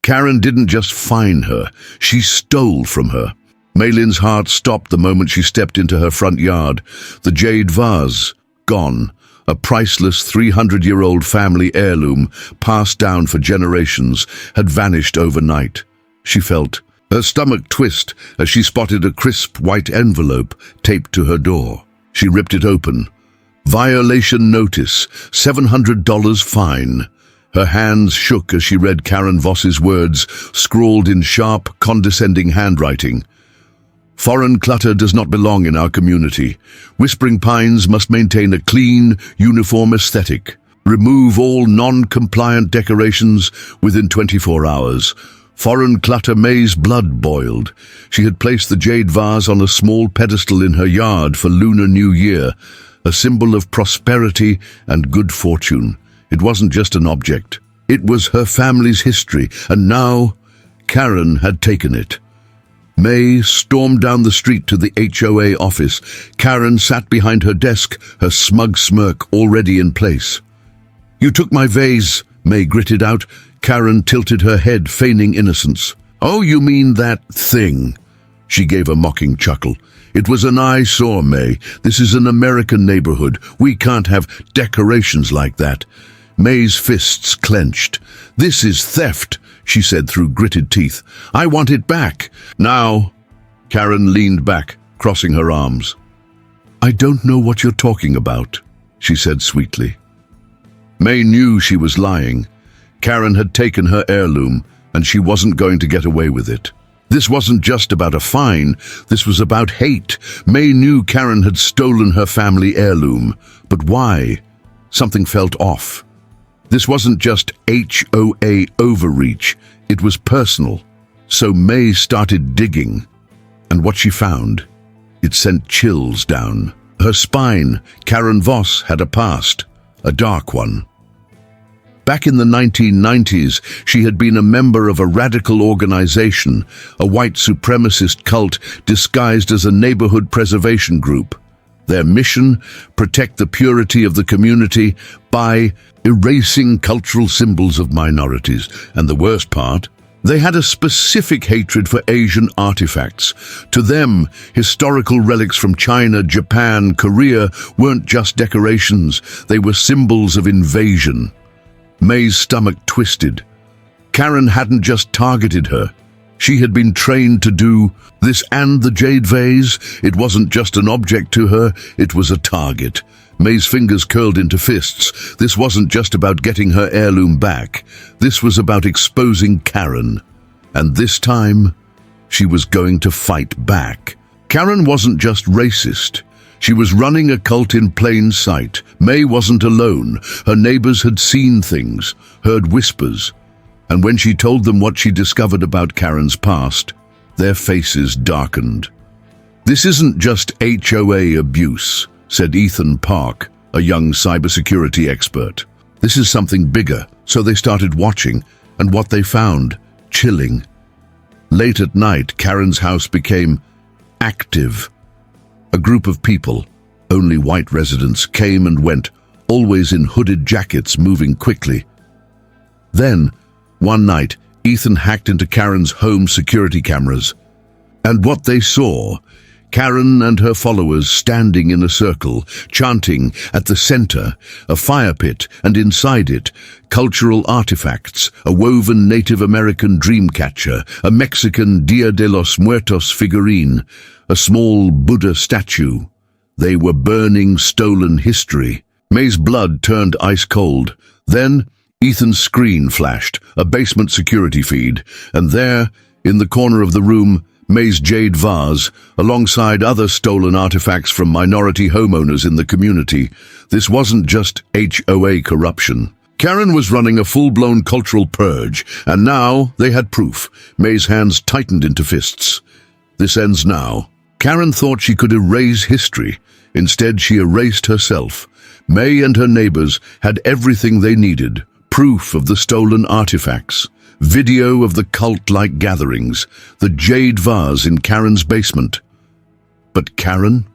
Karen didn't just find her, she stole from her. Maylin's heart stopped the moment she stepped into her front yard. The jade vase, gone. A priceless 300-year-old family heirloom, passed down for generations, had vanished overnight. She felt her stomach twist as she spotted a crisp white envelope taped to her door. She ripped it open. Violation notice, $700 fine. Her hands shook as she read Karen Voss's words, scrawled in sharp, condescending handwriting. Foreign clutter does not belong in our community. Whispering Pines must maintain a clean, uniform aesthetic. Remove all non-compliant decorations within 24 hours. Foreign clutter. May's blood boiled. She had placed the jade vase on a small pedestal in her yard for Lunar New Year, a symbol of prosperity and good fortune. It wasn't just an object. It was her family's history, and now Karen had taken it. May stormed down the street to the HOA office. Karen sat behind her desk, her smug smirk already in place. "You took my vase," May gritted out. Karen tilted her head, feigning innocence. "Oh, you mean that thing?" She gave a mocking chuckle. "It was an eyesore, May. This is an American neighborhood. We can't have decorations like that." May's fists clenched. "This is theft," she said through gritted teeth. "I want it back. Now." Karen leaned back, crossing her arms. "I don't know what you're talking about," she said sweetly. May knew she was lying. Karen had taken her heirloom, and she wasn't going to get away with it. This wasn't just about a fine, this was about hate. May knew Karen had stolen her family heirloom. But why? Something felt off. This wasn't just HOA overreach, it was personal. So May started digging. And what she found, it sent chills down her spine. Karen Voss had a past, a dark one. Back in the 1990s, she had been a member of a radical organization, a white supremacist cult disguised as a neighborhood preservation group. Their mission, protect the purity of the community by erasing cultural symbols of minorities. And the worst part, they had a specific hatred for Asian artifacts. To them, historical relics from China, Japan, Korea weren't just decorations, they were symbols of invasion. May's stomach twisted. Karen hadn't just targeted her. She had been trained to do this, and the jade vase, it wasn't just an object to her, it was a target. May's fingers curled into fists. This wasn't just about getting her heirloom back. This was about exposing Karen. And this time, she was going to fight back. Karen wasn't just racist. She was running a cult in plain sight. May wasn't alone. Her neighbors had seen things, heard whispers. And when she told them what she discovered about Karen's past, their faces darkened. "This isn't just HOA abuse," said Ethan Park, a young cybersecurity expert. "This is something bigger." So they started watching, and what they found, chilling. Late at night, Karen's house became active. A group of people, only white residents, came and went, always in hooded jackets, moving quickly. Then, one night, Ethan hacked into Karen's home security cameras. And what they saw, Karen and her followers standing in a circle, chanting. At the center, a fire pit, and inside it, cultural artifacts, a woven Native American dream catcher, a Mexican Dia de los Muertos figurine, a small Buddha statue. They were burning stolen history. May's blood turned ice cold. Then, Ethan's screen flashed, a basement security feed, and there, in the corner of the room, May's jade vase, alongside other stolen artifacts from minority homeowners in the community. This wasn't just HOA corruption. Karen was running a full-blown cultural purge, and now they had proof. May's hands tightened into fists. This ends now. Karen thought she could erase history. Instead, she erased herself. May and her neighbors had everything they needed. Proof of the stolen artifacts. Video of the cult-like gatherings. The jade vase in Karen's basement. But Karen?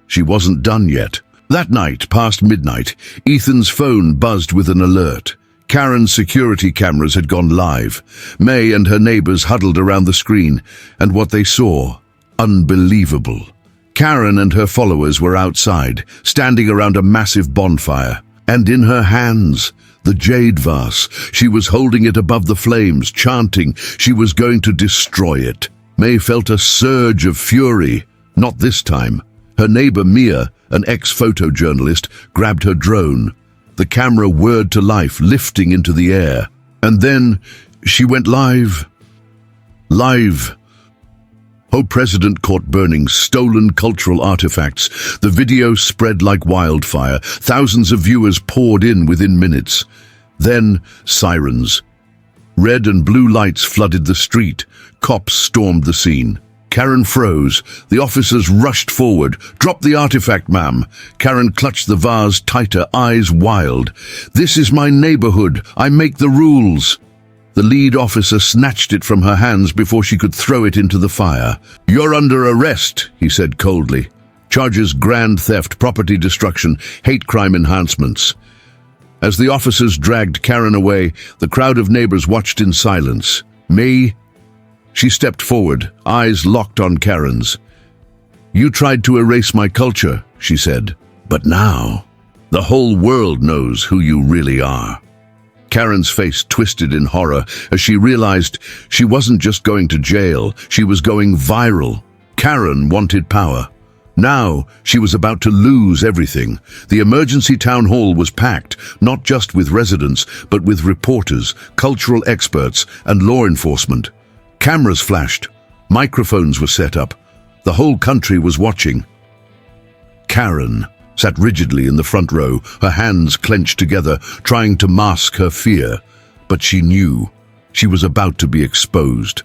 She wasn't done yet. That night, past midnight, Ethan's phone buzzed with an alert. Karen's security cameras had gone live. May and her neighbors huddled around the screen, and what they saw, unbelievable. Karen and her followers were outside, standing around a massive bonfire, and in her hands, the jade vase. She was holding it above the flames, chanting she was going to destroy it. May felt a surge of fury. Not this time. Her neighbor Mia, an ex-photojournalist, grabbed her drone. The camera whirred to life, lifting into the air. And then she went live. Live. Oh, President caught burning stolen cultural artifacts. The video spread like wildfire. Thousands of viewers poured in within minutes. Then, sirens. Red and blue lights flooded the street. Cops stormed the scene. Karen froze. The officers rushed forward. "Drop the artifact, ma'am." Karen clutched the vase tighter, eyes wild. "This is my neighborhood. I make the rules." The lead officer snatched it from her hands before she could throw it into the fire. "You're under arrest," he said coldly. "Charges grand theft, property destruction, hate crime enhancements." As the officers dragged Karen away, the crowd of neighbors watched in silence. May? She stepped forward, eyes locked on Karen's. "You tried to erase my culture," she said. "But now, the whole world knows who you really are." Karen's face twisted in horror as she realized she wasn't just going to jail, she was going viral. Karen wanted power. Now she was about to lose everything. The emergency town hall was packed, not just with residents, but with reporters, cultural experts, and law enforcement. Cameras flashed. Microphones were set up. The whole country was watching. Karen sat rigidly in the front row, her hands clenched together, trying to mask her fear. But she knew she was about to be exposed.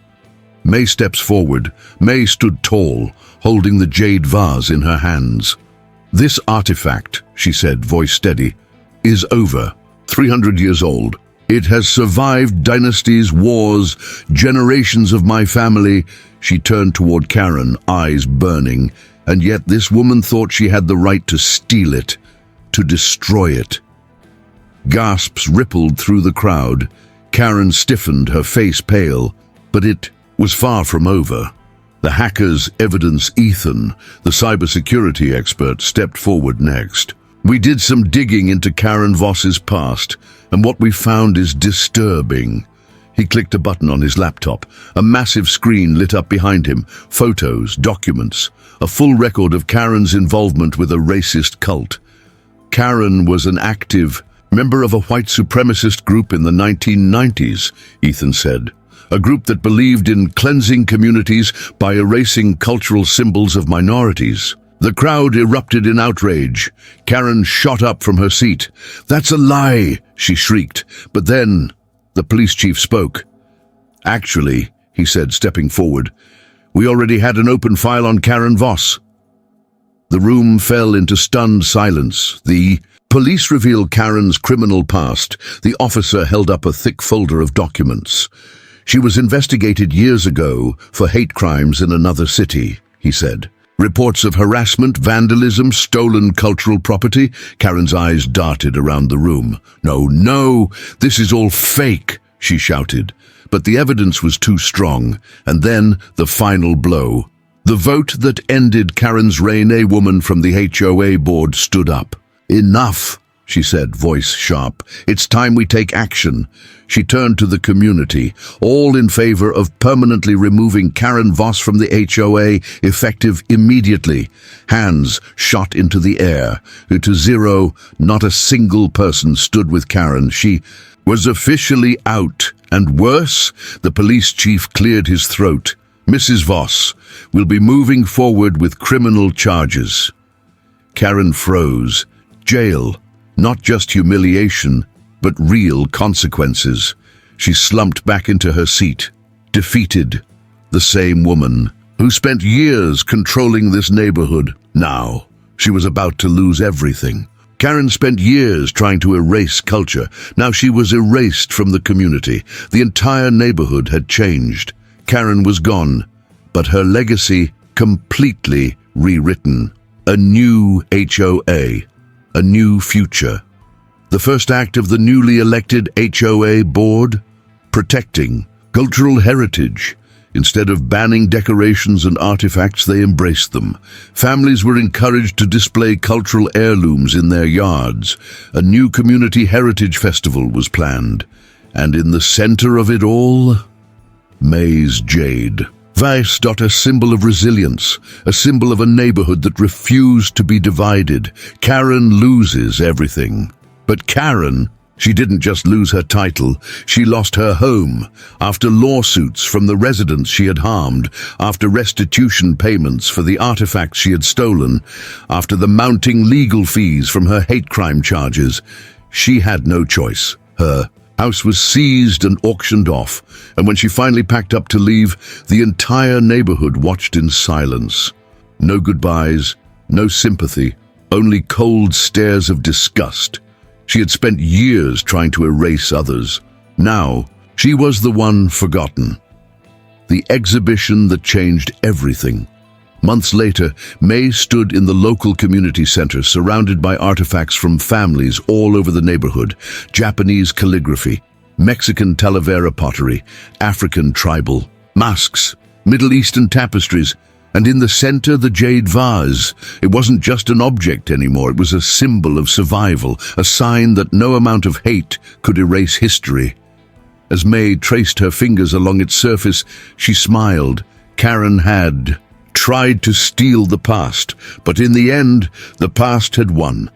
May steps forward. May stood tall, holding the jade vase in her hands. "This artifact," she said, voice steady, "is over, 300 years old. It has survived dynasties, wars, generations of my family." She turned toward Karen, eyes burning. And yet this woman thought she had the right to steal it, to destroy it. Gasps rippled through the crowd. Karen stiffened, her face pale. But it was far from over. The hacker's evidence, Ethan, the cybersecurity expert, stepped forward next. "We did some digging into Karen Voss's past, and what we found is disturbing." He clicked a button on his laptop. A massive screen lit up behind him. Photos, documents, a full record of Karen's involvement with a racist cult. Karen was an active member of a white supremacist group in the 1990s, Ethan said. A group that believed in cleansing communities by erasing cultural symbols of minorities. The crowd erupted in outrage. Karen shot up from her seat. "That's a lie," she shrieked. But then the police chief spoke. "Actually," he said, stepping forward, "we already had an open file on Karen Voss." The room fell into stunned silence. The police revealed Karen's criminal past. The officer held up a thick folder of documents. "She was investigated years ago for hate crimes in another city," he said. "Reports of harassment, vandalism, stolen cultural property." Karen's eyes darted around the room. No, this is all fake," she shouted. But the evidence was too strong. And then the final blow. The vote that ended Karen's reign, a woman from the HOA board stood up. "Enough," she said, voice sharp. "It's time we take action." She turned to the community, all in favor of permanently removing Karen Voss from the HOA, effective immediately. Hands shot into the air. To zero, not a single person stood with Karen. She was officially out. And worse, the police chief cleared his throat. "Mrs. Voss will be moving forward with criminal charges." Karen froze. Jail. Not just humiliation, but real consequences. She slumped back into her seat, defeated. The same woman who spent years controlling this neighborhood. Now, she was about to lose everything. Karen spent years trying to erase culture. Now she was erased from the community. The entire neighborhood had changed. Karen was gone, but her legacy completely rewritten. A new HOA, a new future. The first act of the newly elected HOA board? Protecting cultural heritage. Instead of banning decorations and artifacts, they embraced them. Families were encouraged to display cultural heirlooms in their yards. A new community heritage festival was planned. And in the center of it all, May's jade. Weiss, a symbol of resilience, a symbol of a neighborhood that refused to be divided. Karen loses everything. But Karen, she didn't just lose her title, she lost her home. After lawsuits from the residents she had harmed, after restitution payments for the artifacts she had stolen, after the mounting legal fees from her hate crime charges, she had no choice. Her house was seized and auctioned off, and when she finally packed up to leave, the entire neighborhood watched in silence. No goodbyes, no sympathy, only cold stares of disgust. She had spent years trying to erase others. Now, she was the one forgotten. The exhibition that changed everything. Months later, May stood in the local community center, surrounded by artifacts from families all over the neighborhood. Japanese calligraphy, Mexican talavera pottery, African tribal, masks, Middle Eastern tapestries, and in the center, the jade vase. It wasn't just an object anymore, it was a symbol of survival, a sign that no amount of hate could erase history. As May traced her fingers along its surface, she smiled. Karen had tried to steal the past, but in the end, the past had won.